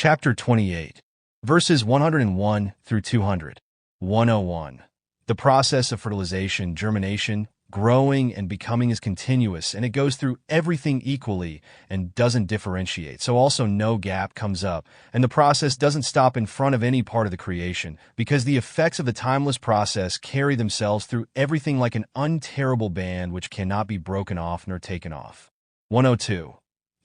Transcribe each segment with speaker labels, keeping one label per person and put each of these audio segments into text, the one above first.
Speaker 1: Chapter 28, verses 101 through 200. 101. The process of fertilization, germination, growing, and becoming is continuous, and it goes through everything equally and doesn't differentiate, so also no gap comes up, and the process doesn't stop in front of any part of the creation, because the effects of the timeless process carry themselves through everything like an unterrible band which cannot be broken off nor taken off. 102.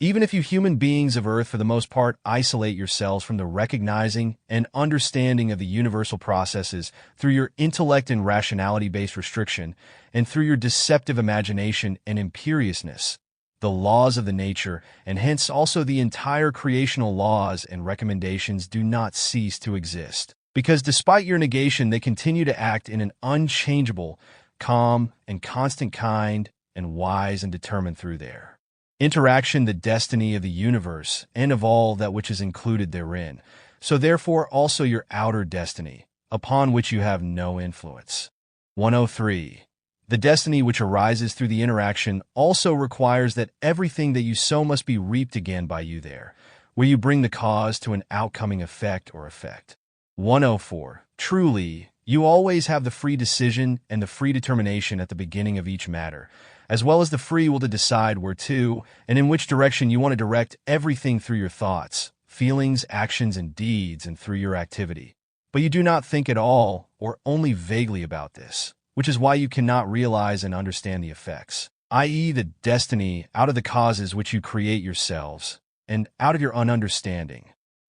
Speaker 1: Even if you human beings of Earth for the most part isolate yourselves from the recognizing and understanding of the universal processes through your intellect and rationality-based restriction, and through your deceptive imagination and imperiousness, the laws of the nature, and hence also the entire creational laws and recommendations do not cease to exist. Because despite your negation, they continue to act in an unchangeable, calm, and constant kind, and wise and determined through their interaction, the destiny of the universe, and of all that which is included therein, so therefore also your outer destiny, upon which you have no influence. 103. The destiny which arises through the interaction also requires that everything that you sow must be reaped again by you there, where you bring the cause to an outcoming effect or effect. 104. Truly, you always have the free decision and the free determination at the beginning of each matter, as well as the free will to decide where to and in which direction you want to direct everything through your thoughts, feelings, actions, and deeds, and through your activity. But you do not think at all or only vaguely about this, which is why you cannot realize and understand the effects, i.e. the destiny out of the causes which you create yourselves, and out of your ununderstanding.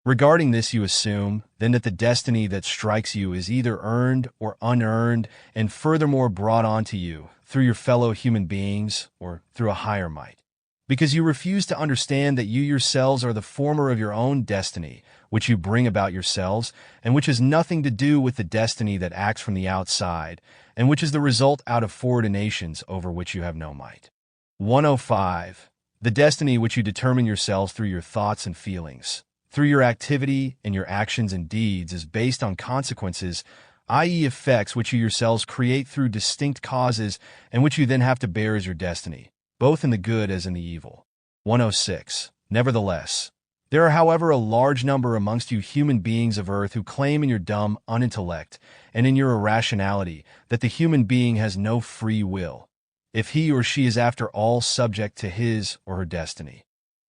Speaker 1: Regarding this, you assume, then, that the destiny that strikes you is either earned or unearned, and furthermore brought onto you through your fellow human beings or through a higher might. Because you refuse to understand that you yourselves are the former of your own destiny, which you bring about yourselves, and which has nothing to do with the destiny that acts from the outside, and which is the result out of foreordinations over which you have no might. 105. The destiny which you determine yourselves through your thoughts and feelings, through your activity and your actions and deeds, is based on consequences, i.e. effects which you yourselves create through distinct causes and which you then have to bear as your destiny, both in the good as in the evil. 106. Nevertheless, there are, however, a large number amongst you human beings of Earth who claim in your dumb unintellect and in your irrationality that the human being has no free will, if he or she is after all subject to his or her destiny.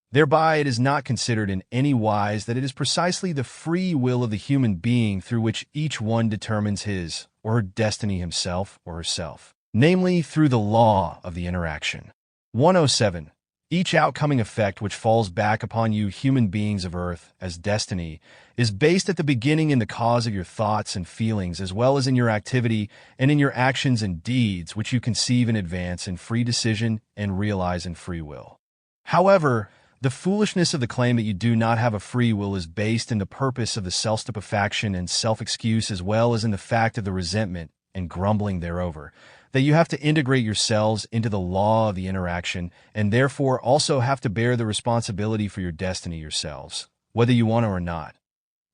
Speaker 1: Thereby it is not considered in any wise that it is precisely the free will of the human being through which each one determines his or her destiny himself or herself, namely through the law of the interaction. 107. Each outcoming effect which falls back upon you human beings of Earth as destiny is based at the beginning in the cause of your thoughts and feelings, as well as in your activity and in your actions and deeds which you conceive in advance in free decision and realize in free will. However, the foolishness of the claim that you do not have a free will is based in the purpose of the self-stupefaction and self-excuse, as well as in the fact of the resentment and grumbling thereover, that you have to integrate yourselves into the law of the interaction and therefore also have to bear the responsibility for your destiny yourselves, whether you want to or not.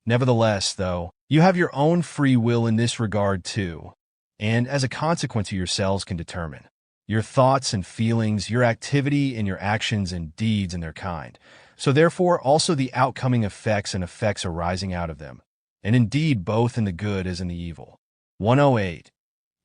Speaker 1: Nevertheless, though, you have your own free will in this regard too, and as a consequence you yourselves can determine your thoughts and feelings, your activity and your actions and deeds in their kind, so therefore also the outcoming effects and effects arising out of them, and indeed both in the good as in the evil. 108.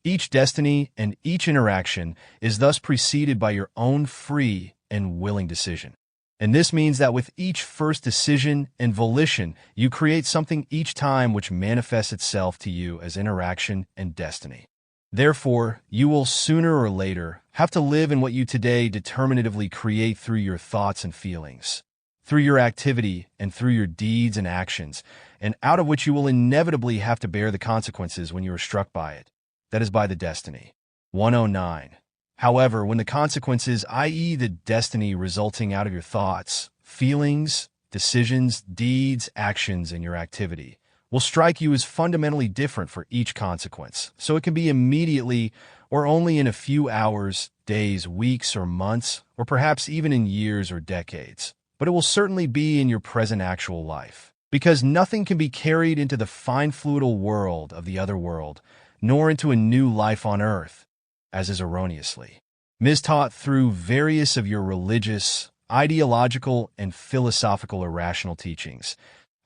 Speaker 1: Each destiny and each interaction is thus preceded by your own free and willing decision. And this means that with each first decision and volition, you create something each time which manifests itself to you as interaction and destiny. Therefore, you will sooner or later have to live in what you today determinatively create through your thoughts and feelings, through your activity and through your deeds and actions, and out of which you will inevitably have to bear the consequences when you are struck by it, that is, by the destiny. 109. However, when the consequences, i.e. the destiny resulting out of your thoughts, feelings, decisions, deeds, actions, and your activity, will strike you as fundamentally different for each consequence, so it can be immediately or only in a few hours, days, weeks, or months, or perhaps even in years or decades. But it will certainly be in your present actual life, because nothing can be carried into the fine fluidal world of the other world, nor into a new life on earth, as is erroneously mistaught through various of your religious, ideological, and philosophical irrational teachings,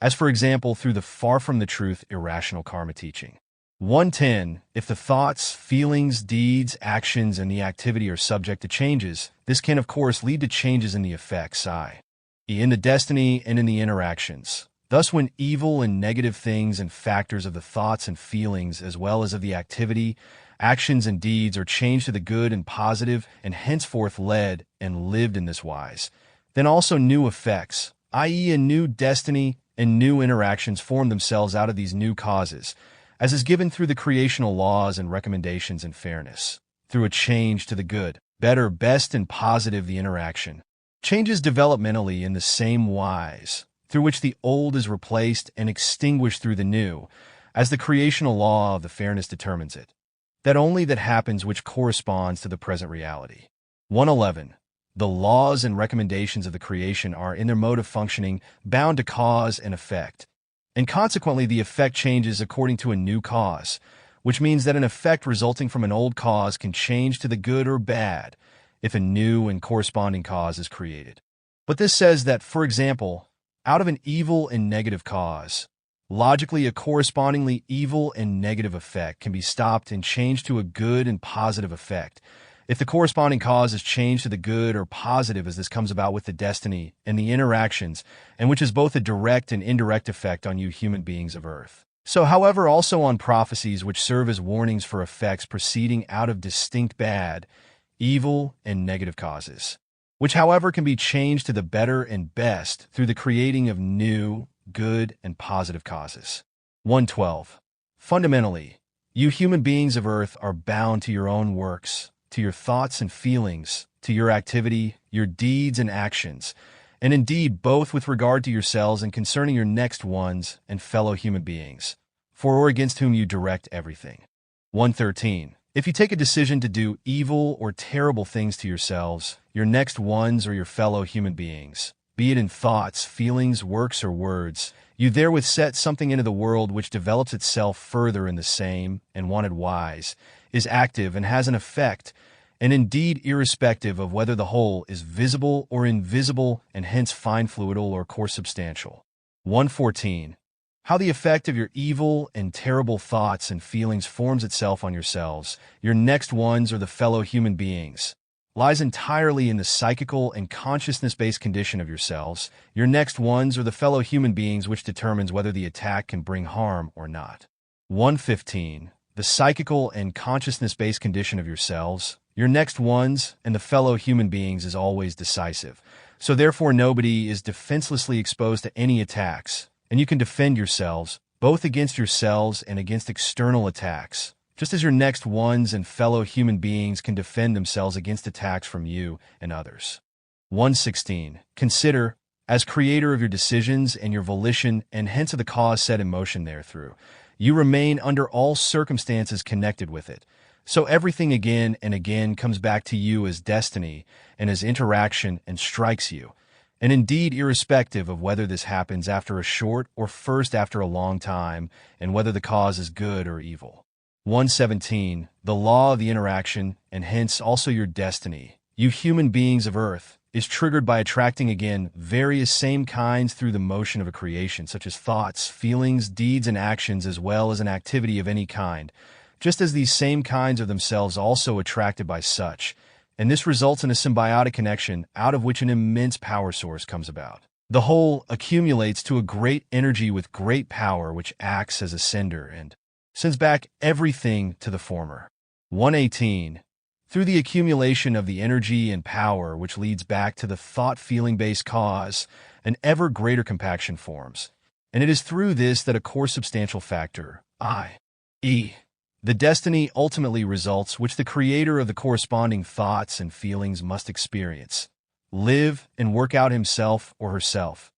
Speaker 1: as for example through the far from the truth irrational karma teaching. 110. If the thoughts, feelings, deeds, actions, and the activity are subject to changes, this can of course lead to changes in the effects, i.e. in the destiny and in the interactions. Thus, when evil and negative things and factors of the thoughts and feelings as well as of the activity, actions, and deeds are changed to the good and positive and henceforth led and lived in this wise, then also new effects, i.e. a new destiny and new interactions form themselves out of these new causes, as is given through the creational laws and recommendations in fairness, through a change to the good, better, best, and positive the interaction. Changes developmentally in the same wise, through which the old is replaced and extinguished through the new, as the creational law of the fairness determines it. That only that happens which corresponds to the present reality. 111. The laws and recommendations of the creation are, in their mode of functioning, bound to cause and effect, and consequently the effect changes according to a new cause, which means that an effect resulting from an old cause can change to the good or bad if a new and corresponding cause is created. But this says that, for example, out of an evil and negative cause, logically a correspondingly evil and negative effect can be stopped and changed to a good and positive effect, if the corresponding cause is changed to the good or positive as this comes about with the destiny and the interactions, and which is both a direct and indirect effect on you human beings of earth. So, however, also on prophecies which serve as warnings for effects proceeding out of distinct bad, evil, and negative causes, which, however, can be changed to the better and best through the creating of new, good, and positive causes. 112. Fundamentally, you human beings of earth are bound to your own works, to your thoughts and feelings, to your activity, your deeds and actions, and indeed both with regard to yourselves and concerning your next ones and fellow human beings, for or against whom you direct everything. 113. If you take a decision to do evil or terrible things to yourselves, your next ones, or your fellow human beings, be it in thoughts, feelings, works, or words, you therewith set something into the world which develops itself further in the same and wanted wise, is active and has an effect, and indeed irrespective of whether the whole is visible or invisible and hence fine fluidal or coarse substantial. 114. How the effect of your evil and terrible thoughts and feelings forms itself on yourselves, your next ones, or the fellow human beings, lies entirely in the psychical and consciousness-based condition of yourselves, your next ones, or the fellow human beings, which determines whether the attack can bring harm or not. 115. The psychical and consciousness-based condition of yourselves, your next ones, and the fellow human beings is always decisive. So therefore nobody is defenselessly exposed to any attacks, and you can defend yourselves, both against yourselves and against external attacks, just as your next ones and fellow human beings can defend themselves against attacks from you and others. 116. Consider, as creator of your decisions and your volition, and hence of the cause set in motion therethrough, you remain under all circumstances connected with it. So everything again and again comes back to you as destiny and as interaction and strikes you, and indeed irrespective of whether this happens after a short or first after a long time, and whether the cause is good or evil. 117. The law of the interaction, and hence also your destiny, you human beings of earth, is triggered by attracting again various same kinds through the motion of a creation, such as thoughts, feelings, deeds, and actions, as well as an activity of any kind, just as these same kinds are themselves also attracted by such, and this results in a symbiotic connection out of which an immense power source comes about. The whole accumulates to a great energy with great power, which acts as a sender and sends back everything to the former. 118. Through the accumulation of the energy and power which leads back to the thought-feeling-based cause, an ever greater compaction forms, and it is through this that a core substantial factor, i.e., the destiny ultimately results, which the creator of the corresponding thoughts and feelings must experience, live, and work out himself or herself.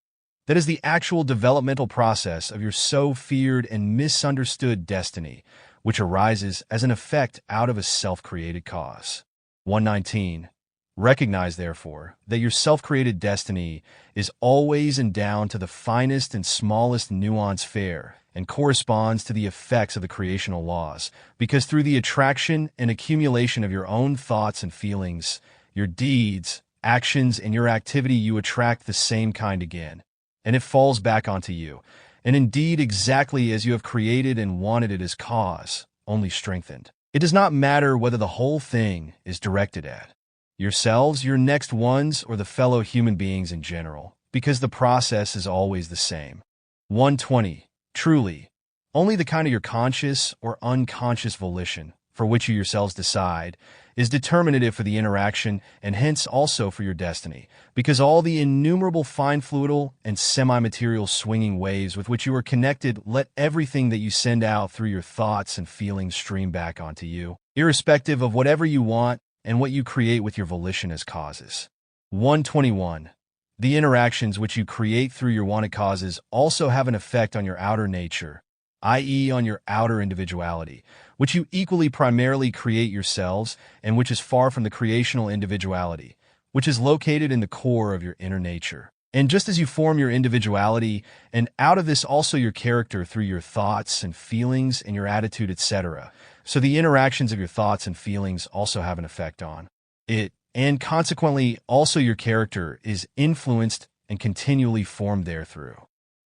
Speaker 1: That is the actual developmental process of your so feared and misunderstood destiny, which arises as an effect out of a self-created cause. 119. Recognize, therefore, that your self-created destiny is always and down to the finest and smallest nuance fair, and corresponds to the effects of the creational laws, because through the attraction and accumulation of your own thoughts and feelings, your deeds, actions, and your activity you attract the same kind again, and it falls back onto you. And indeed, exactly as you have created and wanted it as cause, only strengthened. It does not matter whether the whole thing is directed at yourselves, your next ones, or the fellow human beings in general, because the process is always the same. 120. Truly, only the kind of your conscious or unconscious volition, for which you yourselves decide, is determinative for the interaction and hence also for your destiny, because all the innumerable fine fluidal and semi-material swinging waves with which you are connected let everything that you send out through your thoughts and feelings stream back onto you, irrespective of whatever you want and what you create with your volition as causes. 121. The interactions which you create through your wanted causes also have an effect on your outer nature, i.e. on your outer individuality, which you equally primarily create yourselves and which is far from the creational individuality, which is located in the core of your inner nature. And just as you form your individuality, and out of this also your character through your thoughts and feelings and your attitude, etc., so the interactions of your thoughts and feelings also have an effect on it, and consequently also your character is influenced and continually formed therethrough.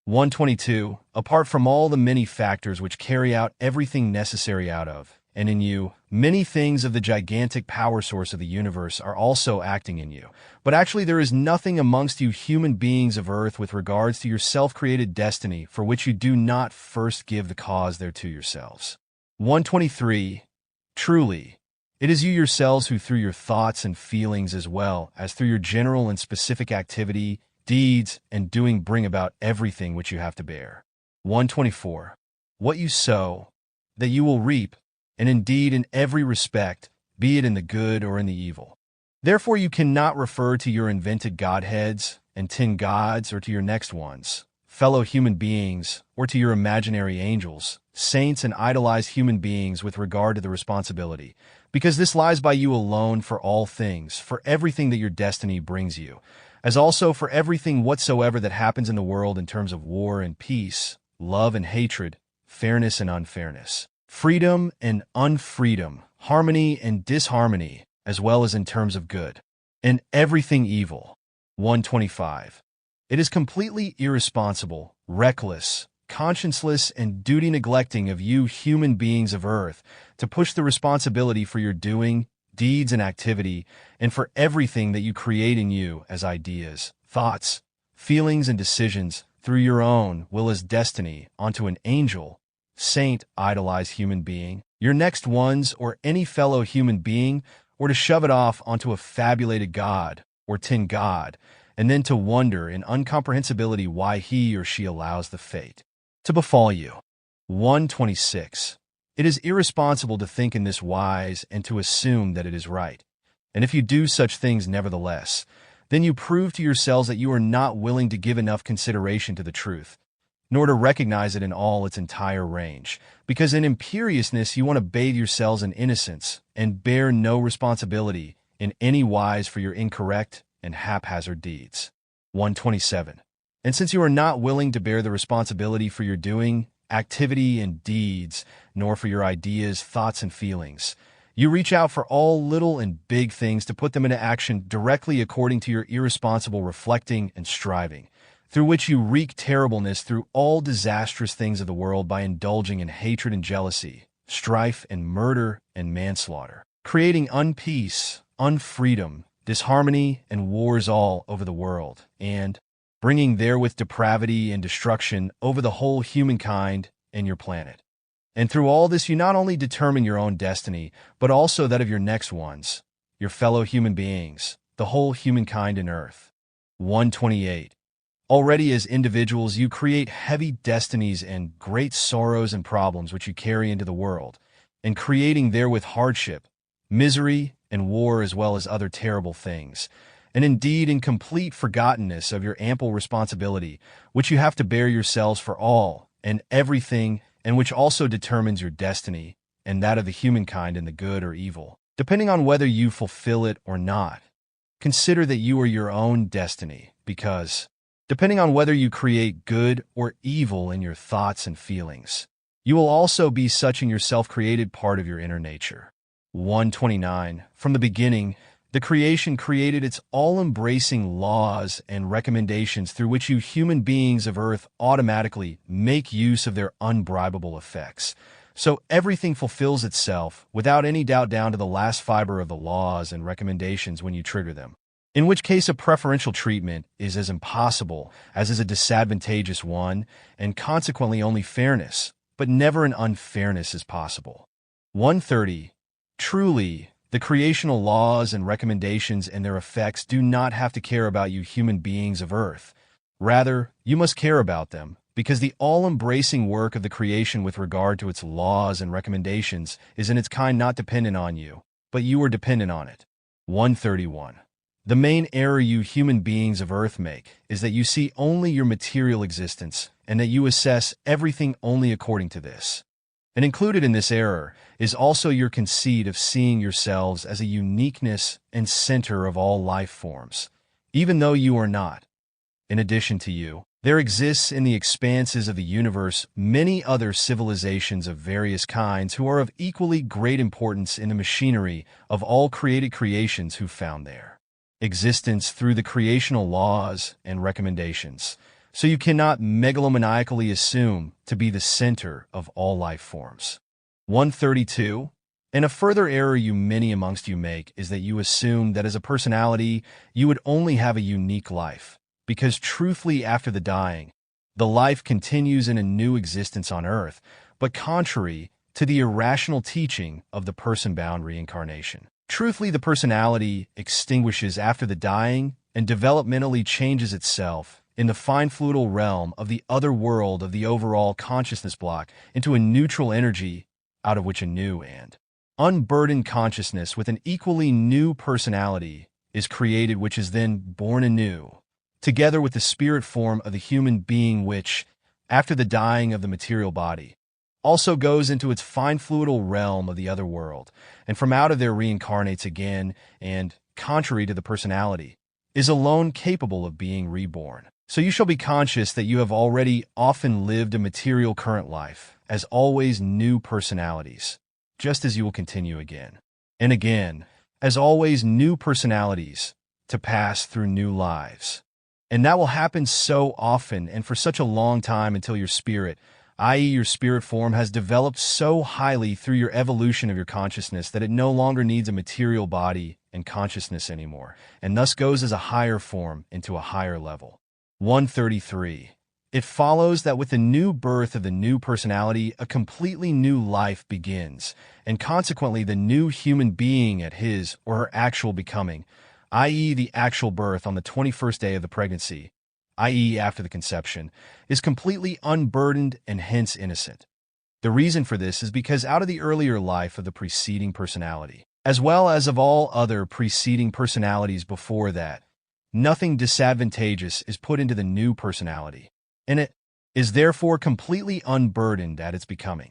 Speaker 1: 122. Apart from all the many factors which carry out everything necessary out of, and in you, many things of the gigantic power source of the universe are also acting in you. But actually there is nothing amongst you human beings of earth with regards to your self-created destiny for which you do not first give the cause thereto yourselves. 123. Truly, it is you yourselves who through your thoughts and feelings as well as through your general and specific activity, deeds, and doing bring about everything which you have to bear. 124. What you sow, that you will reap, and indeed in every respect, be it in the good or in the evil. Therefore you cannot refer to your invented godheads and tin gods or to your next ones, fellow human beings, or to your imaginary angels, saints, and idolized human beings with regard to the responsibility, because this lies by you alone for all things, for everything that your destiny brings you, as also for everything whatsoever that happens in the world in terms of war and peace, love and hatred, fairness and unfairness, freedom and unfreedom, harmony and disharmony, as well as in terms of good, and everything evil. 125. It is completely irresponsible, reckless, conscienceless, and duty-neglecting of you human beings of earth to push the responsibility for your doing, deeds, and activity, and for everything that you create in you as ideas, thoughts, feelings, and decisions through your own will as destiny onto an angel, saint, idolized human being, your next ones, or any fellow human being, or to shove it off onto a fabulated god or tin god, and then to wonder in incomprehensibility why he or she allows the fate to befall you. 126. It is irresponsible to think in this wise and to assume that it is right. And if you do such things nevertheless, then you prove to yourselves that you are not willing to give enough consideration to the truth, nor to recognize it in all its entire range, because in imperiousness you want to bathe yourselves in innocence and bear no responsibility in any wise for your incorrect and haphazard deeds. 127. And since you are not willing to bear the responsibility for your doing, activity, and deeds, nor for your ideas, thoughts, and feelings, you reach out for all little and big things to put them into action directly according to your irresponsible reflecting and striving, through which you wreak terribleness through all disastrous things of the world by indulging in hatred and jealousy, strife and murder and manslaughter, creating unpeace, unfreedom, disharmony, and wars all over the world, and bringing therewith depravity and destruction over the whole humankind and your planet. And through all this you not only determine your own destiny, but also that of your next ones, your fellow human beings, the whole humankind in earth. 128. Already as individuals you create heavy destinies and great sorrows and problems which you carry into the world, and creating therewith hardship, misery, and war as well as other terrible things, and indeed in complete forgottenness of your ample responsibility, which you have to bear yourselves for all and everything, and which also determines your destiny and that of the humankind in the good or evil, depending on whether you fulfill it or not. Consider that you are your own destiny, because, depending on whether you create good or evil in your thoughts and feelings, you will also be such in your self-created part of your inner nature. 129. From the beginning, The creation created its all-embracing laws and recommendations through which you human beings of Earth automatically make use of their unbribable effects. So everything fulfills itself without any doubt down to the last fiber of the laws and recommendations when you trigger them. In which case a preferential treatment is as impossible as is a disadvantageous one, and consequently only fairness, but never an unfairness is possible. 130. Truly, the creational laws and recommendations and their effects do not have to care about you human beings of Earth. Rather, you must care about them, because the all-embracing work of the creation with regard to its laws and recommendations is in its kind not dependent on you, but you are dependent on it. 131. The main error you human beings of Earth make is that you see only your material existence and that you assess everything only according to this. And included in this error is also your conceit of seeing yourselves as a uniqueness and center of all life forms, even though you are not. In addition to you, there exists in the expanses of the universe many other civilizations of various kinds who are of equally great importance in the machinery of all created creations who found their existence through the creational laws and recommendations. So you cannot megalomaniacally assume to be the center of all life forms. 132. And a further error you many amongst you make is that you assume that as a personality you would only have a unique life, because truthfully after the dying, the life continues in a new existence on Earth, but contrary to the irrational teaching of the person-bound reincarnation. Truthfully, the personality extinguishes after the dying and developmentally changes itself in the fine fluidal realm of the other world of the overall consciousness block into a neutral energy out of which a new and unburdened consciousness with an equally new personality is created, which is then born anew, together with the spirit form of the human being which, after the dying of the material body, also goes into its fine fluidal realm of the other world, and from out of there reincarnates again and, contrary to the personality, is alone capable of being reborn. So you shall be conscious that you have already often lived a material current life, as always new personalities, just as you will continue again and again, as always new personalities, to pass through new lives. And that will happen so often and for such a long time until your spirit, i.e. your spirit form, has developed so highly through your evolution of your consciousness that it no longer needs a material body and consciousness anymore, and thus goes as a higher form into a higher level. 133. It follows that with the new birth of the new personality, a completely new life begins, and consequently the new human being at his or her actual becoming, i.e. the actual birth on the 21st day of the pregnancy, i.e. after the conception, is completely unburdened and hence innocent. The reason for this is because out of the earlier life of the preceding personality, as well as of all other preceding personalities before that, nothing disadvantageous is put into the new personality, and it is therefore completely unburdened at its becoming.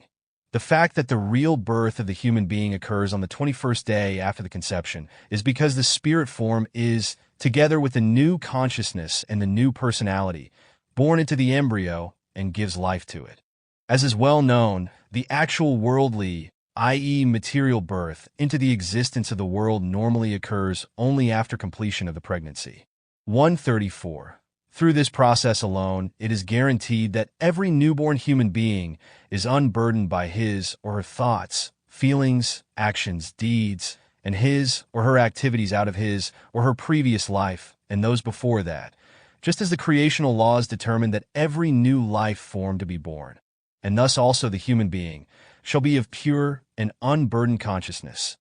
Speaker 1: The fact that the real birth of the human being occurs on the 21st day after the conception is because the spirit form is, together with the new consciousness and the new personality, born into the embryo and gives life to it. As is well known, the actual worldly, i.e. material birth into the existence of the world normally occurs only after completion of the pregnancy. 134. Through this process alone, it is guaranteed that every newborn human being is unburdened by his or her thoughts, feelings, actions, deeds, and his or her activities out of his or her previous life and those before that, just as the creational laws determine that every new life form to be born, and thus also the human being, shall be of pure and unburdened consciousness.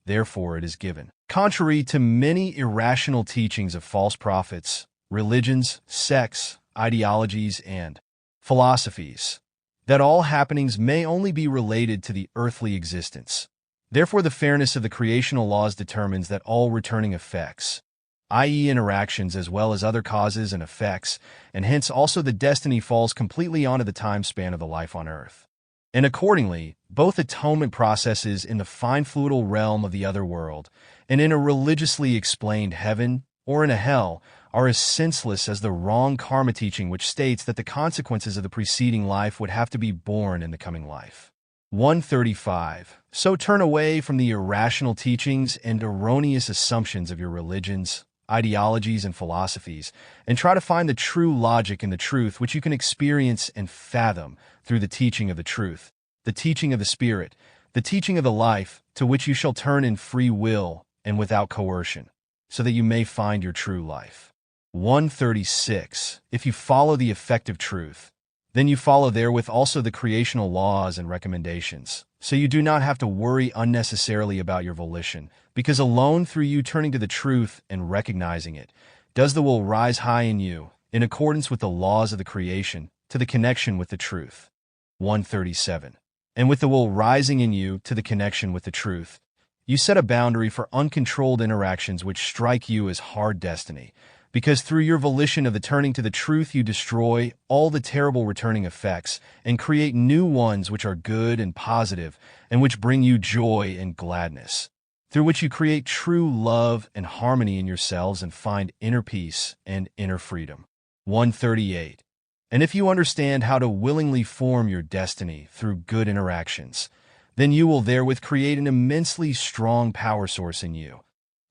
Speaker 1: Therefore it is given, contrary to many irrational teachings of false prophets, religions, sects, ideologies, and philosophies, that all happenings may only be related to the earthly existence. Therefore the fairness of the creational laws determines that all returning effects, i.e. interactions as well as other causes and effects, and hence also the destiny falls completely onto the time span of the life on earth. And accordingly, both atonement processes in the fine fluidal realm of the other world and in a religiously explained heaven or in a hell are as senseless as the wrong karma teaching which states that the consequences of the preceding life would have to be borne in the coming life. 135. So turn away from the irrational teachings and erroneous assumptions of your religions, ideologies, and philosophies, and try to find the true logic in the truth which you can experience and fathom through the teaching of the truth, the teaching of the Spirit, the teaching of the life, to which you shall turn in free will and without coercion, so that you may find your true life. 136. If you follow the effective truth, then you follow therewith also the creational laws and recommendations, so you do not have to worry unnecessarily about your volition, because alone through you turning to the truth and recognizing it, does the will rise high in you, in accordance with the laws of the creation, to the connection with the truth. 137. And with the will rising in you to the connection with the truth, you set a boundary for uncontrolled interactions which strike you as hard destiny, because through your volition of the turning to the truth you destroy all the terrible returning effects and create new ones which are good and positive and which bring you joy and gladness, through which you create true love and harmony in yourselves and find inner peace and inner freedom. 138. And if you understand how to willingly form your destiny through good interactions, then you will therewith create an immensely strong power source in you,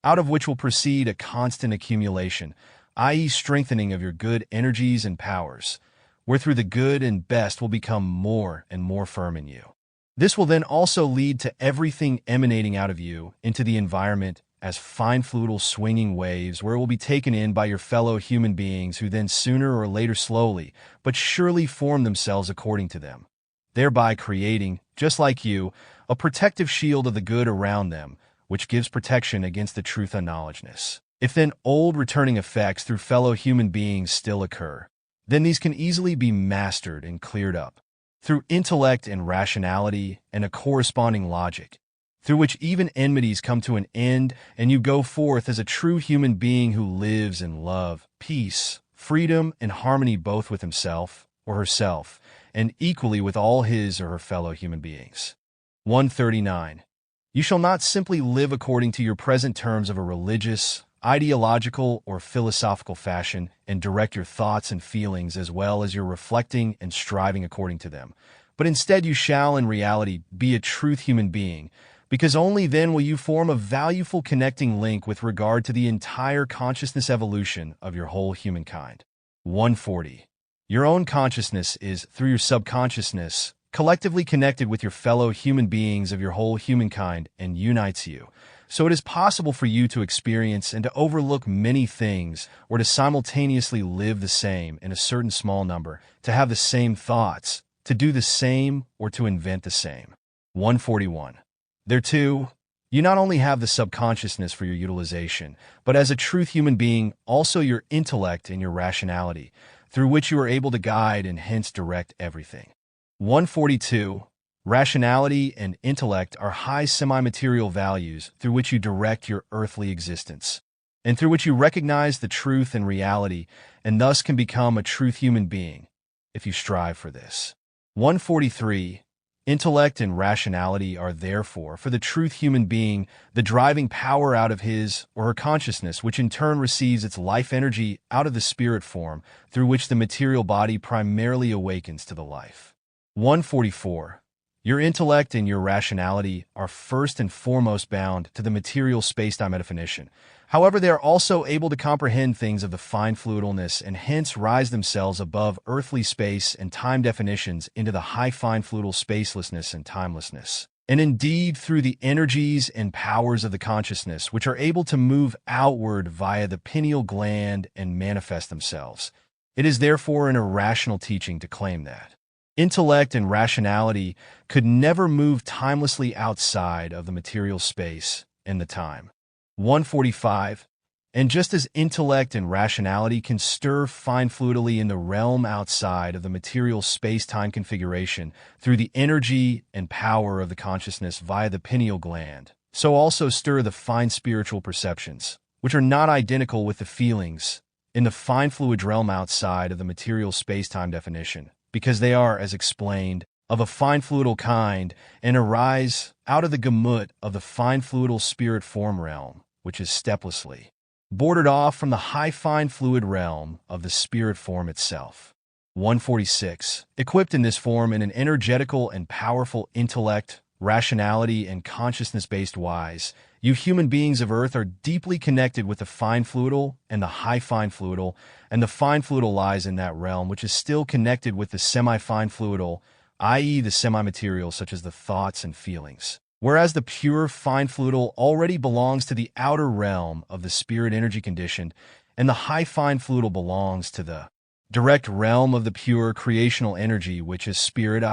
Speaker 1: out of which will proceed a constant accumulation, i.e. strengthening of your good energies and powers, wherethrough the good and best will become more and more firm in you. This will then also lead to everything emanating out of you into the environment as fine fluidal swinging waves, where it will be taken in by your fellow human beings who then sooner or later slowly but surely form themselves according to them, thereby creating, just like you, a protective shield of the good around them, which gives protection against the truth unknowledgeness. If then old returning effects through fellow human beings still occur, then these can easily be mastered and cleared up through intellect and rationality and a corresponding logic, through which even enmities come to an end and you go forth as a true human being who lives in love, peace, freedom, and harmony both with himself or herself and equally with all his or her fellow human beings. 139. You shall not simply live according to your present terms of a religious, ideological, or philosophical fashion and direct your thoughts and feelings as well as your reflecting and striving according to them, but instead you shall in reality be a truth human being, because only then will you form a valueful connecting link with regard to the entire consciousness evolution of your whole humankind. 140. Your own consciousness is, through your subconsciousness, collectively connected with your fellow human beings of your whole humankind and unites you. So it is possible for you to experience and to overlook many things, or to simultaneously live the same in a certain small number, to have the same thoughts, to do the same, or to invent the same. 141. Thereto, you not only have the subconsciousness for your utilization, but as a truth human being, also your intellect and your rationality, through which you are able to guide and hence direct everything. 142. Rationality and intellect are high semi-material values through which you direct your earthly existence, and through which you recognize the truth and reality, and thus can become a truth human being, if you strive for this. 143. Intellect and rationality are therefore, for the truth human being, the driving power out of his or her consciousness, which in turn receives its life energy out of the spirit form, through which the material body primarily awakens to the life. 144. Your intellect and your rationality are first and foremost bound to the material space-time definition. However, they are also able to comprehend things of the fine fluidalness and hence rise themselves above earthly space and time definitions into the high fine fluidal spacelessness and timelessness. And indeed, through the energies and powers of the consciousness, which are able to move outward via the pineal gland and manifest themselves. It is therefore an irrational teaching to claim that intellect and rationality could never move timelessly outside of the material space and the time. 145. And just as intellect and rationality can stir fine fluidally in the realm outside of the material space-time configuration through the energy and power of the consciousness via the pineal gland, so also stir the fine spiritual perceptions, which are not identical with the feelings, in the fine fluid realm outside of the material space-time definition, because they are, as explained, of a fine fluidal kind and arise out of the Gemüt of the fine fluidal spirit form realm, which is steplessly bordered off from the high fine fluid realm of the spirit form itself. 146. Equipped in this form in an energetical and powerful intellect, rationality, and consciousness-based wise, you human beings of Earth are deeply connected with the fine fluidal and the high fine fluidal, and the fine fluidal lies in that realm which is still connected with the semi-fine fluidal, i.e. the semi-material such as the thoughts and feelings. Whereas the pure fine fluidal already belongs to the outer realm of the spirit energy conditioned, and the high fine fluidal belongs to the direct realm of the pure creational energy which is spirit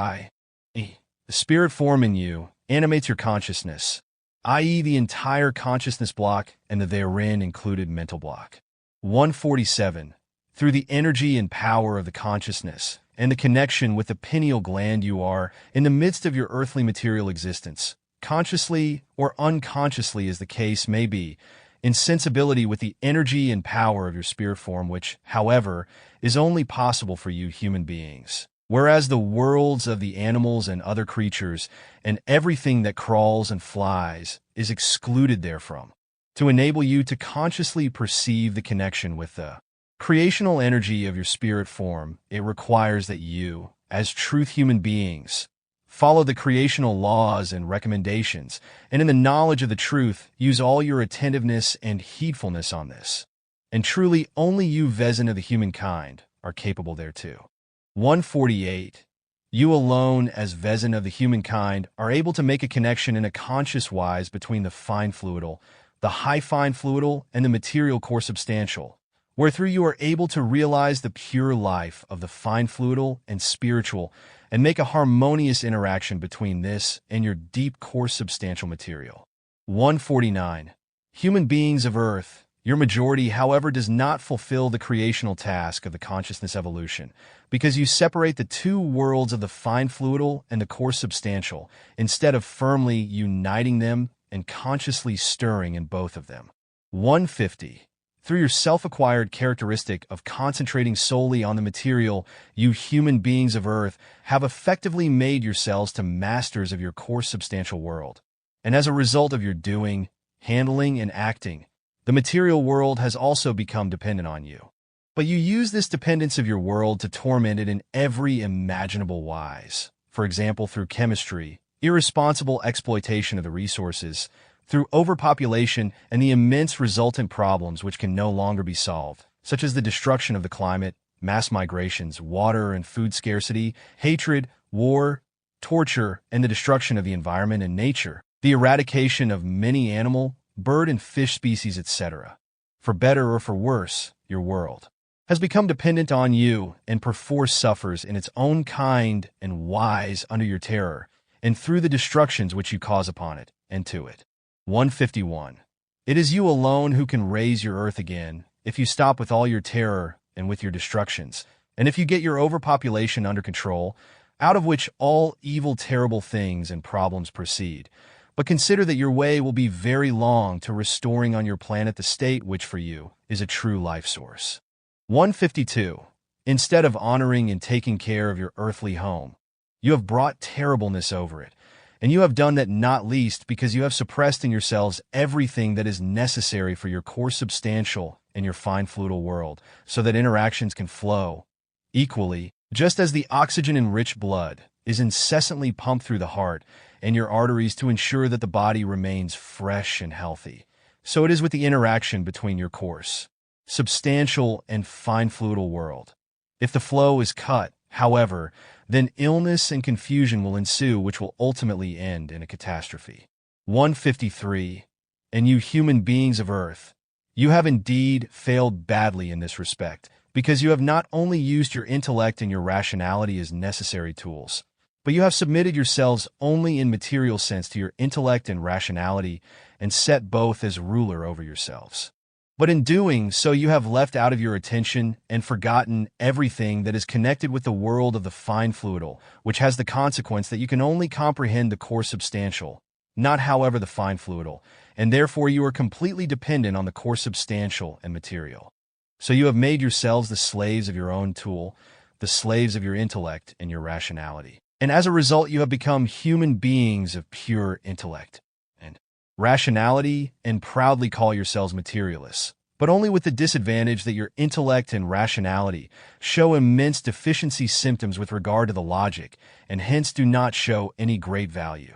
Speaker 1: The spirit form in you animates your consciousness, i.e. the entire consciousness block and the therein included mental block. 147. Through the energy and power of the consciousness and the connection with the pineal gland you are, in the midst of your earthly material existence, consciously or unconsciously as the case may be, in sensibility with the energy and power of your spirit form, which, however, is only possible for you human beings. Whereas the worlds of the animals and other creatures, and everything that crawls and flies, is excluded therefrom, to enable you to consciously perceive the connection with the creational energy of your spirit form, it requires that you, as truth human beings, follow the creational laws and recommendations, and in the knowledge of the truth, use all your attentiveness and heedfulness on this. And truly, only you, Vezin of the humankind, are capable thereto. 148. You alone, as Vezin of the humankind, are able to make a connection in a conscious wise between the fine fluidal, the high fine fluidal, and the material core substantial, wherethrough you are able to realize the pure life of the fine fluidal and spiritual, and make a harmonious interaction between this and your deep core substantial material. 149. Human beings of Earth, your majority, however, does not fulfill the creational task of the consciousness evolution, because you separate the two worlds of the fine fluidal and the core substantial, instead of firmly uniting them and consciously stirring in both of them. 150. Through your self-acquired characteristic of concentrating solely on the material, you human beings of Earth have effectively made yourselves to masters of your core substantial world. And as a result of your doing, handling, and acting, the material world has also become dependent on you. But you use this dependence of your world to torment it in every imaginable wise. For example, through chemistry, irresponsible exploitation of the resources, through overpopulation and the immense resultant problems which can no longer be solved, such as the destruction of the climate, mass migrations, water and food scarcity, hatred, war, torture, and the destruction of the environment and nature, the eradication of many animal, bird, and fish species, etc. For better or for worse, your world has become dependent on you and perforce suffers in its own kind and wise under your terror, and through the destructions which you cause upon it and to it. 151. It is you alone who can raise your earth again, if you stop with all your terror and with your destructions, and if you get your overpopulation under control, out of which all evil, terrible things and problems proceed. But consider that your way will be very long to restoring on your planet the state which for you is a true life source. 152. Instead of honoring and taking care of your earthly home, you have brought terribleness over it. And you have done that not least because you have suppressed in yourselves everything that is necessary for your core substantial and your fine fluidal world, so that interactions can flow equally, just as the oxygen-enriched blood is incessantly pumped through the heart and your arteries to ensure that the body remains fresh and healthy. So it is with the interaction between your coarse, substantial, and fine fluidal world. If the flow is cut, however, then illness and confusion will ensue, which will ultimately end in a catastrophe. 153. And you human beings of Earth, you have indeed failed badly in this respect, because you have not only used your intellect and your rationality as necessary tools, but you have submitted yourselves only in material sense to your intellect and rationality, and set both as ruler over yourselves. But in doing so, you have left out of your attention and forgotten everything that is connected with the world of the fine fluidal, which has the consequence that you can only comprehend the core substantial, not however the fine fluidal, and therefore you are completely dependent on the core substantial and material. So you have made yourselves the slaves of your own tool, the slaves of your intellect and your rationality. And as a result, you have become human beings of pure intellect and rationality, and proudly call yourselves materialists, but only with the disadvantage that your intellect and rationality show immense deficiency symptoms with regard to the logic, and hence do not show any great value.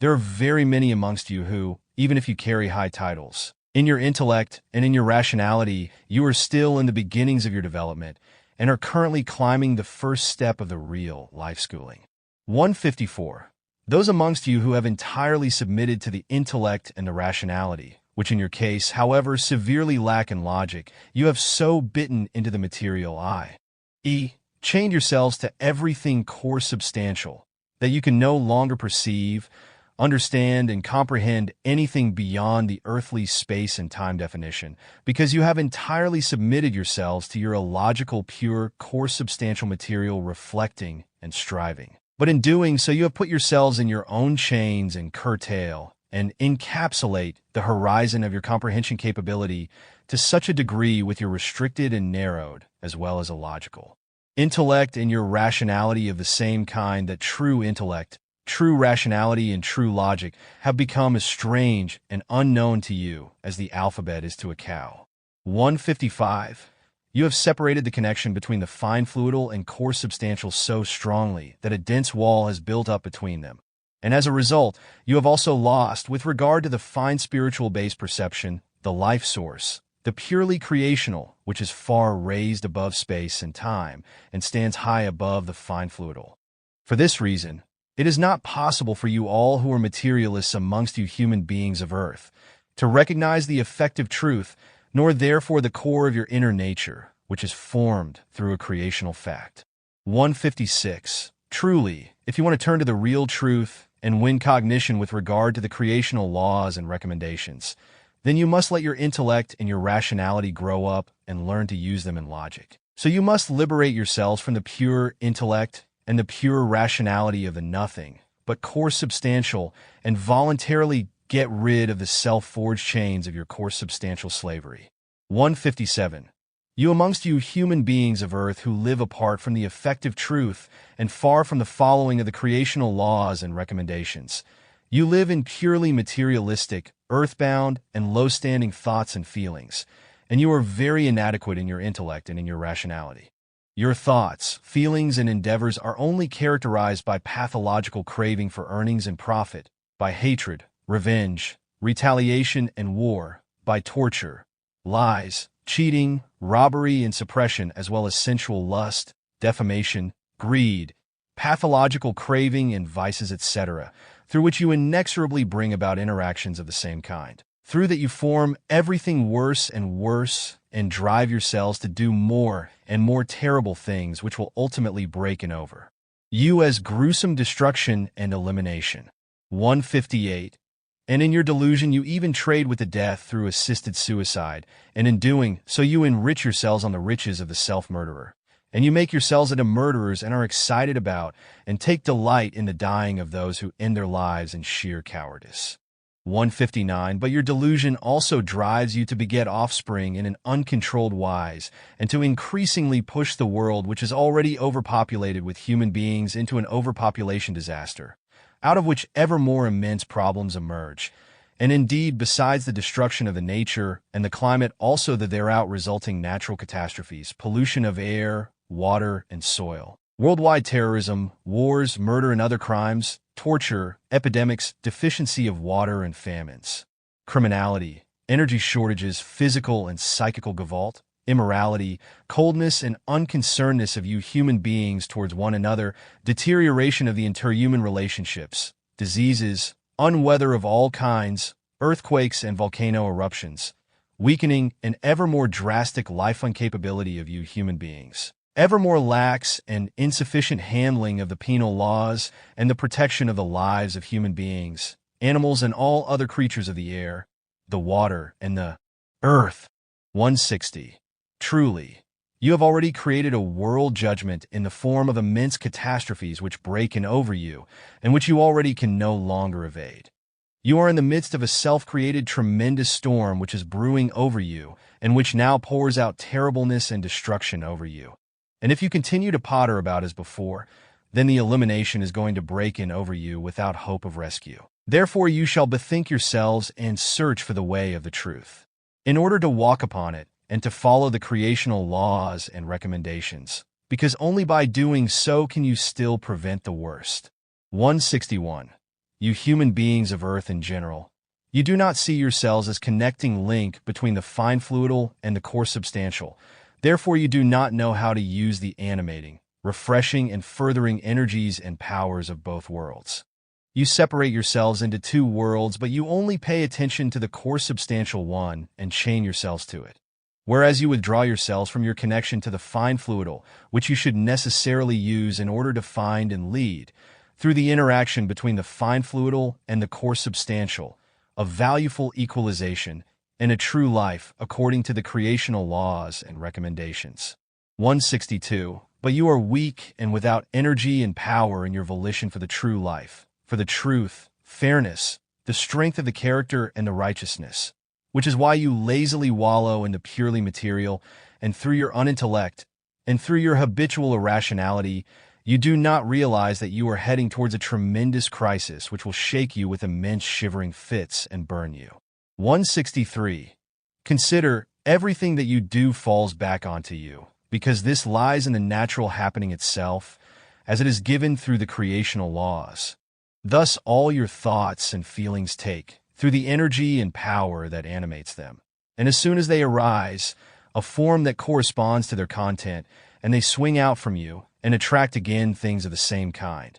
Speaker 1: There are very many amongst you who, even if you carry high titles, in your intellect and in your rationality, you are still in the beginnings of your development and are currently climbing the first step of the real life schooling. 154. Those amongst you who have entirely submitted to the intellect and the rationality, which in your case, however, severely lack in logic, you have so bitten into the material i.e., chained yourselves to everything core substantial, that you can no longer perceive, understand, and comprehend anything beyond the earthly space and time definition, because you have entirely submitted yourselves to your illogical, pure, core substantial material reflecting and striving. But in doing so, you have put yourselves in your own chains and curtail and encapsulate the horizon of your comprehension capability to such a degree with your restricted and narrowed, as well as illogical intellect and your rationality of the same kind that true intellect, true rationality, and true logic have become as strange and unknown to you as the alphabet is to a cow. 155. You have separated the connection between the fine fluidal and core substantial so strongly that a dense wall has built up between them. And as a result, you have also lost, with regard to the fine spiritual-based perception, the life source, the purely creational, which is far raised above space and time and stands high above the fine fluidal. For this reason, it is not possible for you all who are materialists amongst you human beings of earth to recognize the effective truth, nor therefore the core of your inner nature, which is formed through a creational fact. 156. Truly, if you want to turn to the real truth and win cognition with regard to the creational laws and recommendations, then you must let your intellect and your rationality grow up and learn to use them in logic. So you must liberate yourselves from the pure intellect and the pure rationality of the nothing, but core substantial, and voluntarily get rid of the self-forged chains of your core substantial slavery. 157. You amongst you human beings of earth who live apart from the effective truth and far from the following of the creational laws and recommendations, you live in purely materialistic, earthbound, and low-standing thoughts and feelings, and you are very inadequate in your intellect and in your rationality. Your thoughts, feelings, and endeavors are only characterized by pathological craving for earnings and profit, by hatred, revenge, retaliation, and war, by torture, lies, cheating, robbery, and suppression, as well as sensual lust, defamation, greed, pathological craving, and vices, etc., through which you inexorably bring about interactions of the same kind. Through that you form everything worse and drive yourselves to do more and more terrible things which will ultimately break and over you as gruesome destruction and elimination. 158. And in your delusion you even trade with the death through assisted suicide, and in doing so you enrich yourselves on the riches of the self-murderer. And you make yourselves into murderers and are excited about and take delight in the dying of those who end their lives in sheer cowardice. 159. But your delusion also drives you to beget offspring in an uncontrolled wise, and to increasingly push the world, which is already overpopulated with human beings, into an overpopulation disaster, out of which ever more immense problems emerge. And indeed, besides the destruction of the nature and the climate, also the thereout resulting natural catastrophes, pollution of air, water, and soil, worldwide terrorism, wars, murder and other crimes, torture, epidemics, deficiency of water and famines, criminality, energy shortages, physical and psychical gavolt, immorality, coldness and unconcernedness of you human beings towards one another, deterioration of the interhuman relationships, diseases, unweather of all kinds, earthquakes and volcano eruptions, weakening and ever more drastic life incapability of you human beings, ever more lax and insufficient handling of the penal laws and the protection of the lives of human beings, animals and all other creatures of the air, the water, and the earth. 160. Truly, you have already created a world judgment in the form of immense catastrophes which break in over you, and which you already can no longer evade. You are in the midst of a self-created tremendous storm which is brewing over you, and which now pours out terribleness and destruction over you. And if you continue to potter about as before, then the elimination is going to break in over you without hope of rescue. Therefore you shall bethink yourselves and search for the way of the truth. in order to walk upon it and to follow the creational laws and recommendations, because only by doing so can you still prevent the worst. 161. You human beings of Earth in general, you do not see yourselves as connecting link between the fine fluidal and the coarse substantial. Therefore, you do not know how to use the animating, refreshing, and furthering energies and powers of both worlds. You separate yourselves into two worlds, but you only pay attention to the coarse substantial one and chain yourselves to it. Whereas you withdraw yourselves from your connection to the fine fluidal, which you should necessarily use in order to find and lead, through the interaction between the fine fluidal and the coarse substantial, a valueful equalization, and a true life according to the creational laws and recommendations. 162. But you are weak and without energy and power in your volition for the true life, for the truth, fairness, the strength of the character, and the righteousness, which is why you lazily wallow in the purely material, and through your unintellect, and through your habitual irrationality, you do not realize that you are heading towards a tremendous crisis which will shake you with immense shivering fits and burn you. 163. Consider, everything that you do falls back onto you, because this lies in the natural happening itself, as it is given through the creational laws. Thus all your thoughts and feelings take, through the energy and power that animates them. And as soon as they arise, a form that corresponds to their content, and they swing out from you, and attract again things of the same kind.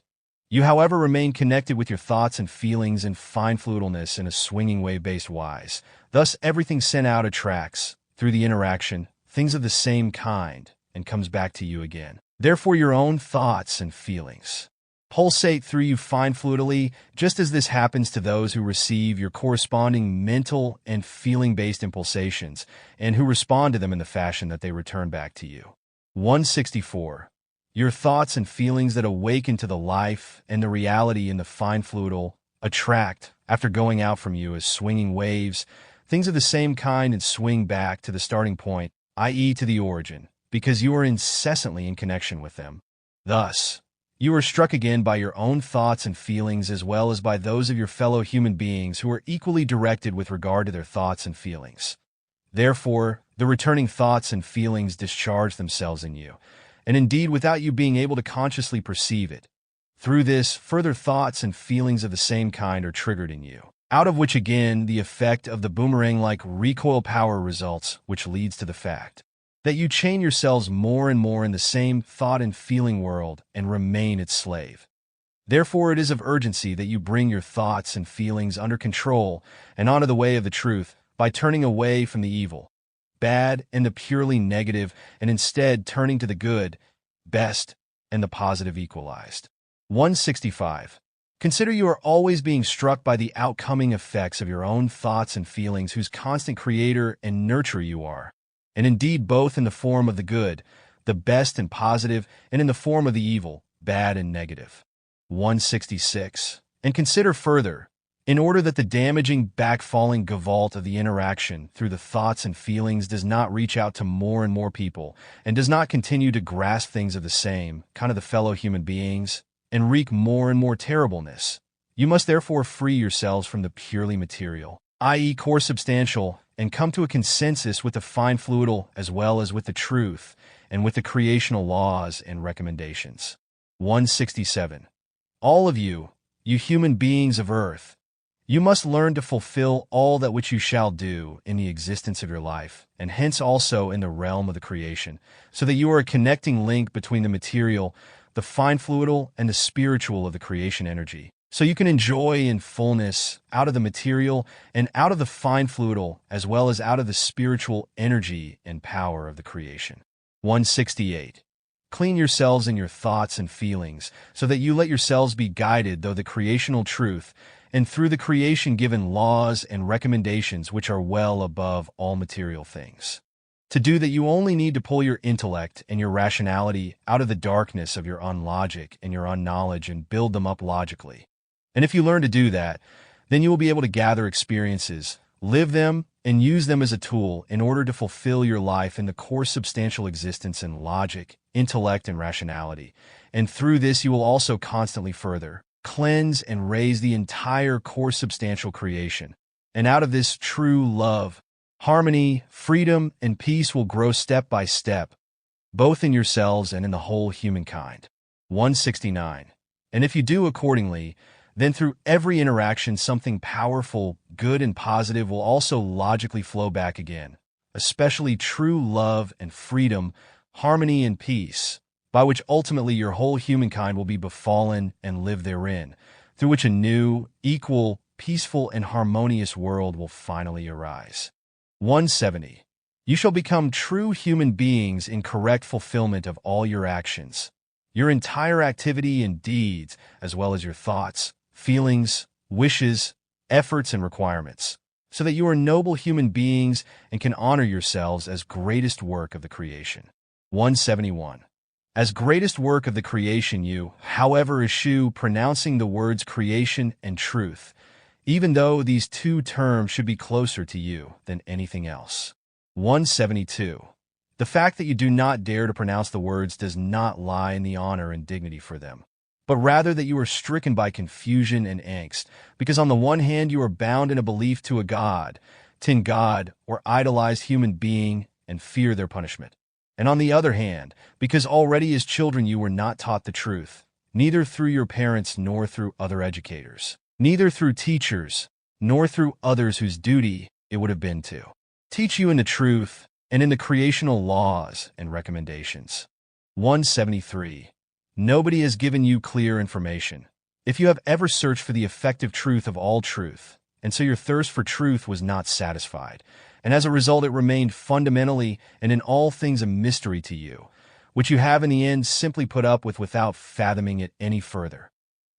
Speaker 1: You, however, remain connected with your thoughts and feelings in fine fluidalness in a swinging wave-based wise. Thus, everything sent out attracts, through the interaction, things of the same kind, and comes back to you again. Therefore, your own thoughts and feelings pulsate through you fine fluidally, just as this happens to those who receive your corresponding mental and feeling-based impulsations, and who respond to them in the fashion that they return back to you. 164. Your thoughts and feelings that awaken to the life and the reality in the fine fluidal attract, after going out from you as swinging waves, things of the same kind and swing back to the starting point, i.e. to the origin, because you are incessantly in connection with them. Thus, you are struck again by your own thoughts and feelings as well as by those of your fellow human beings who are equally directed with regard to their thoughts and feelings. Therefore, the returning thoughts and feelings discharge themselves in you, and indeed without you being able to consciously perceive it. Through this, further thoughts and feelings of the same kind are triggered in you, out of which again the effect of the boomerang-like recoil power results, which leads to the fact that you chain yourselves more and more in the same thought and feeling world and remain its slave. Therefore, it is of urgency that you bring your thoughts and feelings under control and onto the way of the truth by turning away from the evil, bad, and the purely negative, and instead turning to the good, best, and the positive equalized. 165. Consider you are always being struck by the outcoming effects of your own thoughts and feelings whose constant creator and nurturer you are, and indeed both in the form of the good, the best and positive, and in the form of the evil, bad and negative. 166. And consider further, in order that the damaging, backfalling gavolt of the interaction through the thoughts and feelings does not reach out to more and more people, and does not continue to grasp things of the same, kind of the fellow human beings, and wreak more and more terribleness, you must therefore free yourselves from the purely material, i.e. coarse substantial, and come to a consensus with the fine fluidal as well as with the truth, and with the creational laws and recommendations. 167. All of you, you human beings of Earth, you must learn to fulfill all that which you shall do in the existence of your life, and hence also in the realm of the creation, so that you are a connecting link between the material, the fine fluidal, and the spiritual of the creation energy. So you can enjoy in fullness out of the material and out of the fine fluidal, as well as out of the spiritual energy and power of the creation. 168. Clean yourselves in your thoughts and feelings, so that you let yourselves be guided through the creational truth, and through the creation-given laws and recommendations which are well above all material things. To do that, you only need to pull your intellect and your rationality out of the darkness of your unlogic and your unknowledge and build them up logically. And if you learn to do that, then you will be able to gather experiences, live them, and use them as a tool in order to fulfill your life in the core substantial existence in logic, intellect, and rationality. And through this, you will also constantly further cleanse and raise the entire core substantial creation. And out of this true love, Harmony, freedom, and peace will grow step by step, both in yourselves and in the whole humankind. 169. And if you do accordingly, then through every interaction something powerful, good, and positive will also logically flow back again, especially true love and freedom, harmony and peace, by which ultimately your whole humankind will be befallen and live therein, through which a new, equal, peaceful, and harmonious world will finally arise. 170. You shall become true human beings in correct fulfillment of all your actions, your entire activity and deeds, as well as your thoughts, feelings, wishes, efforts, and requirements, so that you are noble human beings and can honor yourselves as greatest work of the creation. 171. As greatest work of the creation you, however, eschew pronouncing the words creation and truth, even though these two terms should be closer to you than anything else. 172. The fact that you do not dare to pronounce the words does not lie in the honor and dignity for them, but rather that you are stricken by confusion and angst, because on the one hand you are bound in a belief to a god, tin god, or idolized human being, and fear their punishment. And on the other hand, because already as children you were not taught the truth, neither through your parents nor through other educators, neither through teachers, nor through others whose duty it would have been to teach you in the truth and in the creational laws and recommendations. 173. Nobody has given you clear information. If you have ever searched for the effective truth of all truth, and so your thirst for truth was not satisfied, and as a result it remained fundamentally and in all things a mystery to you, which you have in the end simply put up with without fathoming it any further.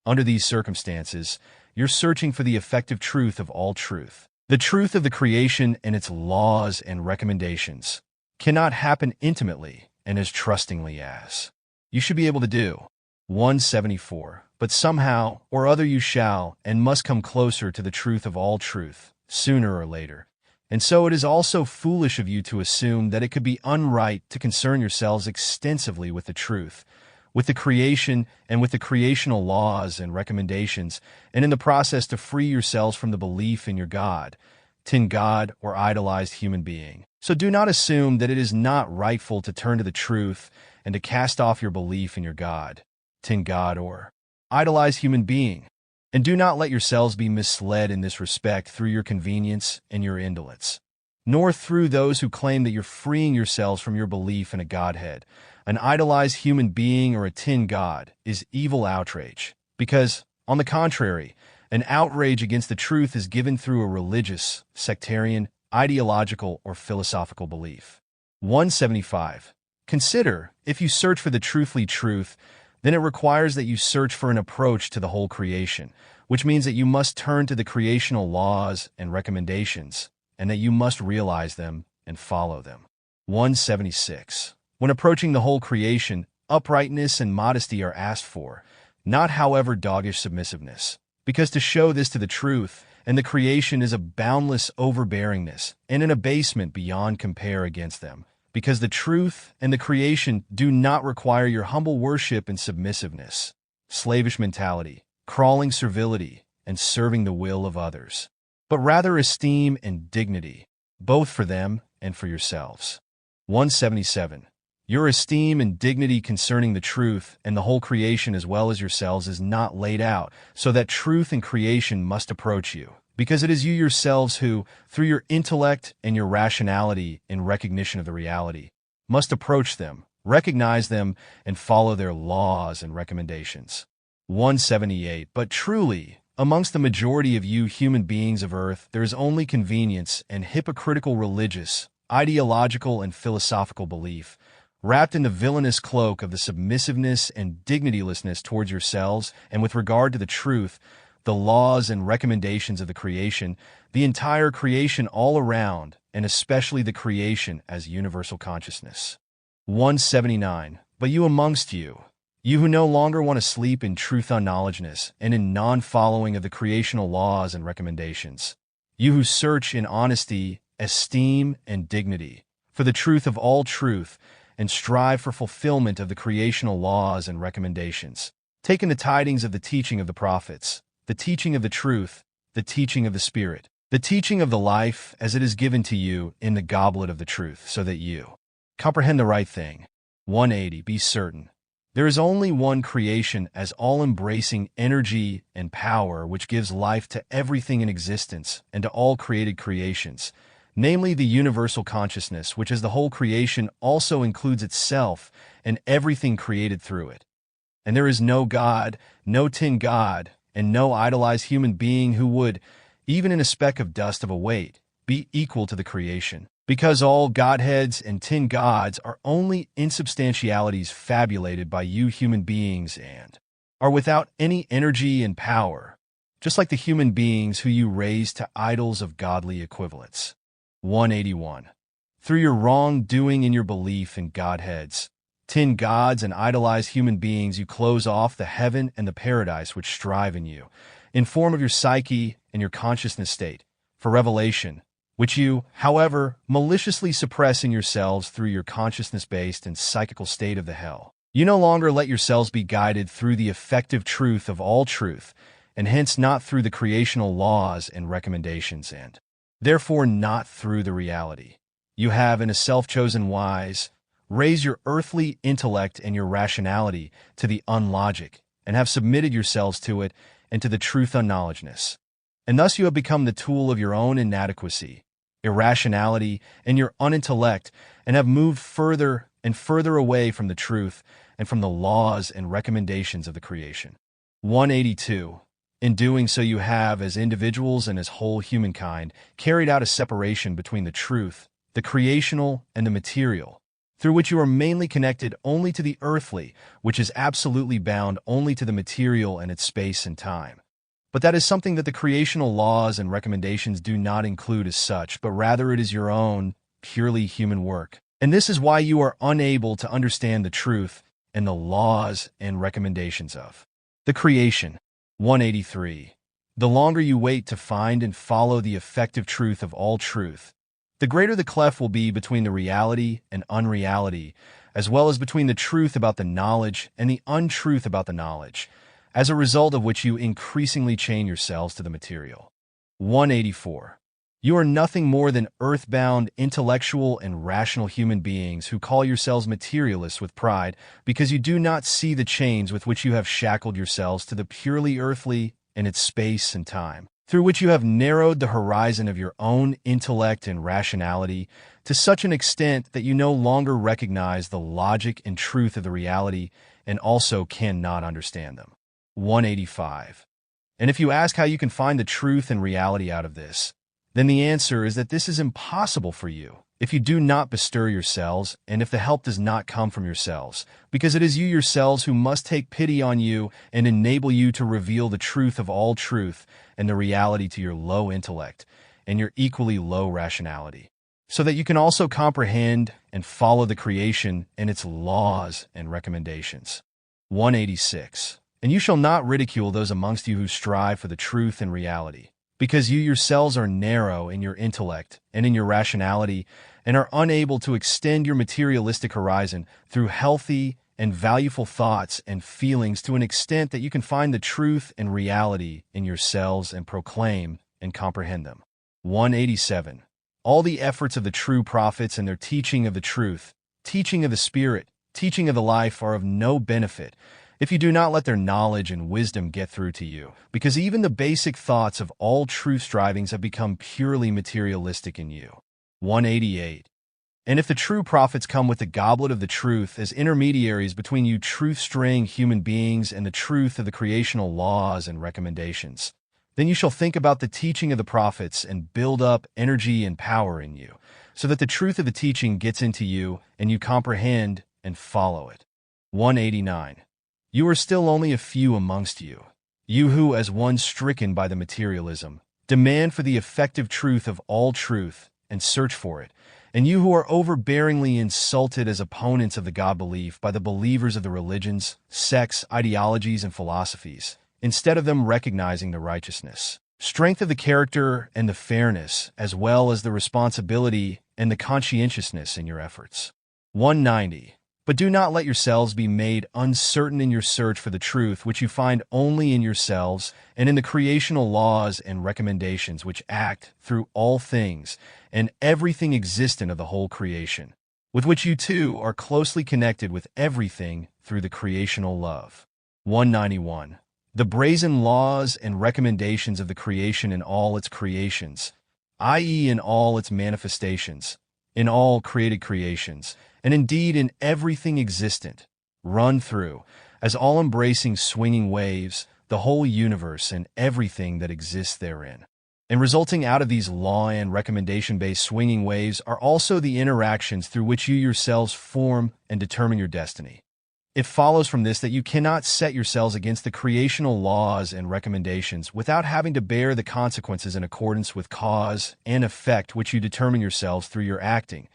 Speaker 1: Under these circumstances, you're searching for the effective truth of all truth. The truth of the creation and its laws and recommendations cannot happen intimately and as trustingly as you should be able to do. 174. But somehow or other you shall and must come closer to the truth of all truth, sooner or later. And so it is also foolish of you to assume that it could be unright to concern yourselves extensively with the truth, with the creation and with the creational laws and recommendations, and in the process to free yourselves from the belief in your God, tin God, or idolized human being. So do not assume that it is not rightful to turn to the truth and to cast off your belief in your God, tin God, or idolized human being. And do not let yourselves be misled in this respect through your convenience and your indolence, nor through those who claim that you're freeing yourselves from your belief in a Godhead. An idolized human being or a tin God is evil outrage, because, on the contrary, an outrage against the truth is given through a religious, sectarian, ideological, or philosophical belief. 175. Consider, if you search for the truthly truth, then it requires that you search for an approach to the whole creation, which means that you must turn to the creational laws and recommendations, and that you must realize them and follow them. 176. When approaching the whole creation, uprightness and modesty are asked for, not however doggish submissiveness, because to show this to the truth and the creation is a boundless overbearingness and an abasement beyond compare against them, because the truth and the creation do not require your humble worship and submissiveness, slavish mentality, crawling servility, and serving the will of others, but rather esteem and dignity, both for them and for yourselves. 177. Your esteem and dignity concerning the truth and the whole creation as well as yourselves is not laid out, so that truth and creation must approach you, because it is you yourselves who, through your intellect and your rationality in recognition of the reality, must approach them, recognize them, and follow their laws and recommendations. 178. But truly, amongst the majority of you human beings of earth, there is only convenience and hypocritical religious, ideological, and philosophical belief, wrapped in the villainous cloak of the submissiveness and dignitylessness towards yourselves, and with regard to the truth, the laws and recommendations of the creation, the entire creation all around, and especially the creation as universal consciousness. 179. But you amongst you, you who no longer want to sleep in truth unknowledgeness and in non-following of the creational laws and recommendations, you who search in honesty, esteem, and dignity for the truth of all truth, and strive for fulfillment of the creational laws and recommendations, take in the tidings of the teaching of the prophets, the teaching of the truth, the teaching of the Spirit, the teaching of the life as it is given to you in the goblet of the truth, so that you comprehend the right thing. 180. Be certain. There is only one creation as all-embracing energy and power which gives life to everything in existence and to all created creations, namely the universal consciousness, which as the whole creation also includes itself and everything created through it. And there is no God, no tin God, and no idolized human being who would, even in a speck of dust of a weight, be equal to the creation, because all Godheads and tin gods are only insubstantialities fabulated by you human beings and are without any energy and power, just like the human beings who you raise to idols of godly equivalents. 181. Through your wrongdoing in your belief in Godheads, tin gods, and idolized human beings, you close off the heaven and the paradise which strive in you, in form of your psyche and your consciousness state, for revelation, which you, however, maliciously suppress in yourselves through your consciousness-based and psychical state of the hell. You no longer let yourselves be guided through the effective truth of all truth, and hence not through the creational laws and recommendations, and therefore not through the reality. You have, in a self-chosen wise, raised your earthly intellect and your rationality to the unlogic, and have submitted yourselves to it and to the truth unknowledgeness. And thus you have become the tool of your own inadequacy, irrationality, and your unintellect, and have moved further and further away from the truth and from the laws and recommendations of the creation. 182. In doing so, you have, as individuals and as whole humankind, carried out a separation between the truth, the creational, and the material, through which you are mainly connected only to the earthly, which is absolutely bound only to the material and its space and time. But that is something that the creational laws and recommendations do not include as such, but rather it is your own, purely human work. And this is why you are unable to understand the truth and the laws and recommendations of the creation. 183. The longer you wait to find and follow the effective truth of all truth, the greater the cleft will be between the reality and unreality, as well as between the truth about the knowledge and the untruth about the knowledge, as a result of which you increasingly chain yourselves to the material. 184. You are nothing more than earthbound, intellectual, and rational human beings who call yourselves materialists with pride because you do not see the chains with which you have shackled yourselves to the purely earthly and its space and time, through which you have narrowed the horizon of your own intellect and rationality to such an extent that you no longer recognize the logic and truth of the reality and also cannot understand them. 185. And if you ask how you can find the truth and reality out of this, then the answer is that this is impossible for you if you do not bestir yourselves and if the help does not come from yourselves, because it is you yourselves who must take pity on you and enable you to reveal the truth of all truth and the reality to your low intellect and your equally low rationality, so that you can also comprehend and follow the creation and its laws and recommendations. 186. And you shall not ridicule those amongst you who strive for the truth and reality, because you yourselves are narrow in your intellect and in your rationality and are unable to extend your materialistic horizon through healthy and valueful thoughts and feelings to an extent that you can find the truth and reality in yourselves and proclaim and comprehend them. 187. All the efforts of the true prophets and their teaching of the truth, teaching of the Spirit, teaching of the life are of no benefit if you do not let their knowledge and wisdom get through to you, because even the basic thoughts of all truth strivings have become purely materialistic in you. 188. And if the true prophets come with the goblet of the truth as intermediaries between you truth-straying human beings and the truth of the creational laws and recommendations, then you shall think about the teaching of the prophets and build up energy and power in you, so that the truth of the teaching gets into you and you comprehend and follow it. 189. You are still only a few amongst you, you who, as one stricken by the materialism, demand for the effective truth of all truth and search for it, and you who are overbearingly insulted as opponents of the God belief by the believers of the religions, sects, ideologies, and philosophies, instead of them recognizing the righteousness, strength of the character and the fairness, as well as the responsibility and the conscientiousness in your efforts. 190. But do not let yourselves be made uncertain in your search for the truth, which you find only in yourselves and in the creational laws and recommendations which act through all things and everything existent of the whole creation, with which you too are closely connected with everything through the creational love. 191. The brazen laws and recommendations of the creation in all its creations, i.e. in all its manifestations, in all created creations, and indeed in everything existent, run through, as all-embracing swinging waves, the whole universe and everything that exists therein. And resulting out of these law and recommendation-based swinging waves are also the interactions through which you yourselves form and determine your destiny. It follows from this that you cannot set yourselves against the creational laws and recommendations without having to bear the consequences in accordance with cause and effect which you determine yourselves through your acting,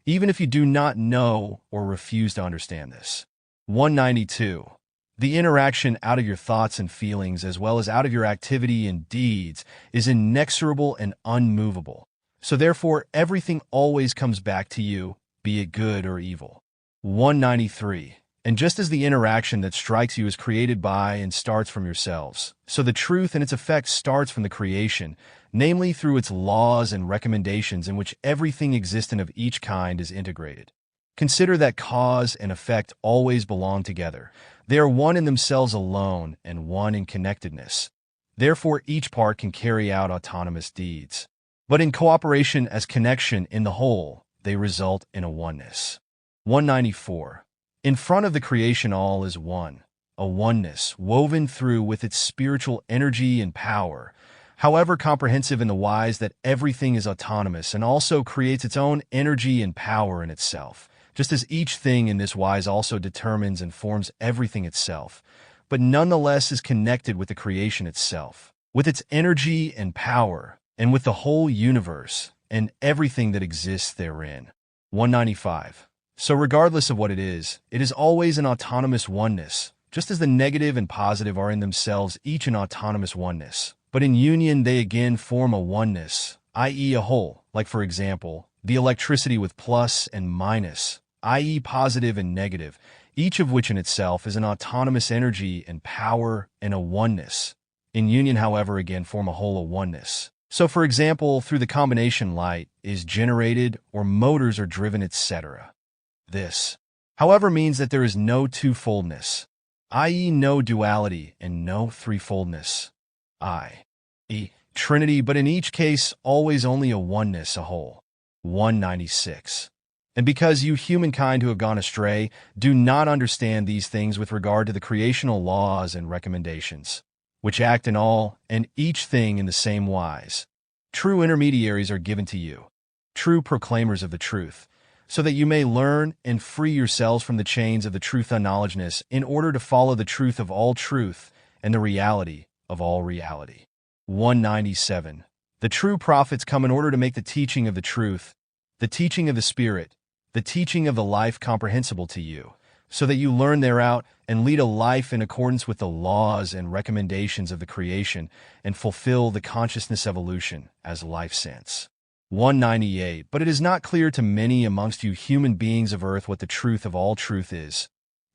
Speaker 1: even if you do not know or refuse to understand this. 192. The interaction out of your thoughts and feelings as well as out of your activity and deeds is inexorable and unmovable. So therefore, everything always comes back to you, be it good or evil. 193. And just as the interaction that strikes you is created by and starts from yourselves, so the truth and its effect starts from the creation, namely through its laws and recommendations in which everything existent of each kind is integrated. Consider that cause and effect always belong together. They are one in themselves alone and one in connectedness. Therefore, each part can carry out autonomous deeds. But in cooperation as connection in the whole, they result in a oneness. 194. In front of the creation all is one, a oneness woven through with its spiritual energy and power, however comprehensive in the wise that everything is autonomous and also creates its own energy and power in itself, just as each thing in this wise also determines and forms everything itself, but nonetheless is connected with the creation itself, with its energy and power, and with the whole universe and everything that exists therein. 195. So regardless of what it is always an autonomous oneness, just as the negative and positive are in themselves each an autonomous oneness. But in union they again form a oneness, i.e. a whole, like for example, the electricity with plus and minus, i.e. positive and negative, each of which in itself is an autonomous energy and power and a oneness. In union, however, again form a whole, a oneness. So for example, through the combination light is generated or motors are driven, etc. This, however, means that there is no twofoldness, i.e. no duality, and no threefoldness, i.e. trinity, but in each case always only a oneness, a whole. 196. And because you humankind who have gone astray do not understand these things with regard to the creational laws and recommendations, which act in all and each thing in the same wise, true intermediaries are given to you, true proclaimers of the truth, so that you may learn and free yourselves from the chains of the truth unknowledgeness in order to follow the truth of all truth and the reality of all reality. 197. The true prophets come in order to make the teaching of the truth, the teaching of the Spirit, the teaching of the life comprehensible to you, so that you learn thereout and lead a life in accordance with the laws and recommendations of the creation and fulfill the consciousness evolution as life sense. 198. But it is not clear to many amongst you human beings of earth what the truth of all truth is,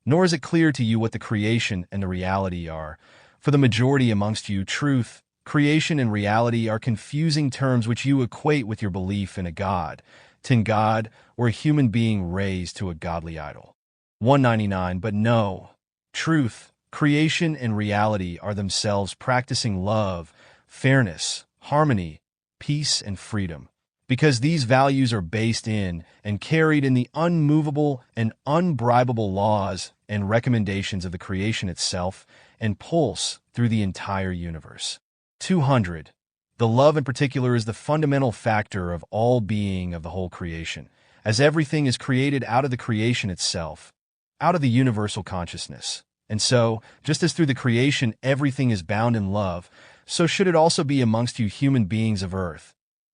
Speaker 1: nor is it clear to you what the creation and the reality are. For the majority amongst you, truth, creation, and reality are confusing terms which you equate with your belief in a God, tin God, or a human being raised to a godly idol. 199. But no, truth, creation, and reality are themselves practicing love, fairness, harmony, peace, and freedom, because these values are based in and carried in the unmovable and unbribable laws and recommendations of the creation itself and pulse through the entire universe. 200. The love in particular is the fundamental factor of all being of the whole creation, as everything is created out of the creation itself, out of the universal consciousness. And so, just as through the creation everything is bound in love, so should it also be amongst you human beings of earth,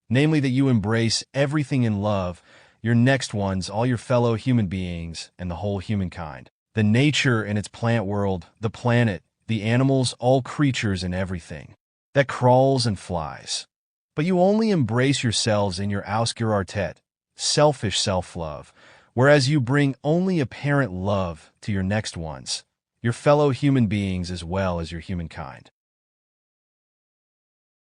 Speaker 1: namely that you embrace everything in love, your next ones, all your fellow human beings, and the whole humankind, the nature and its plant world, the planet, the animals, all creatures and everything that crawls and flies. But you only embrace yourselves in your ausgeartet, selfish self-love, whereas you bring only apparent love to your next ones, your fellow human beings as well as your humankind.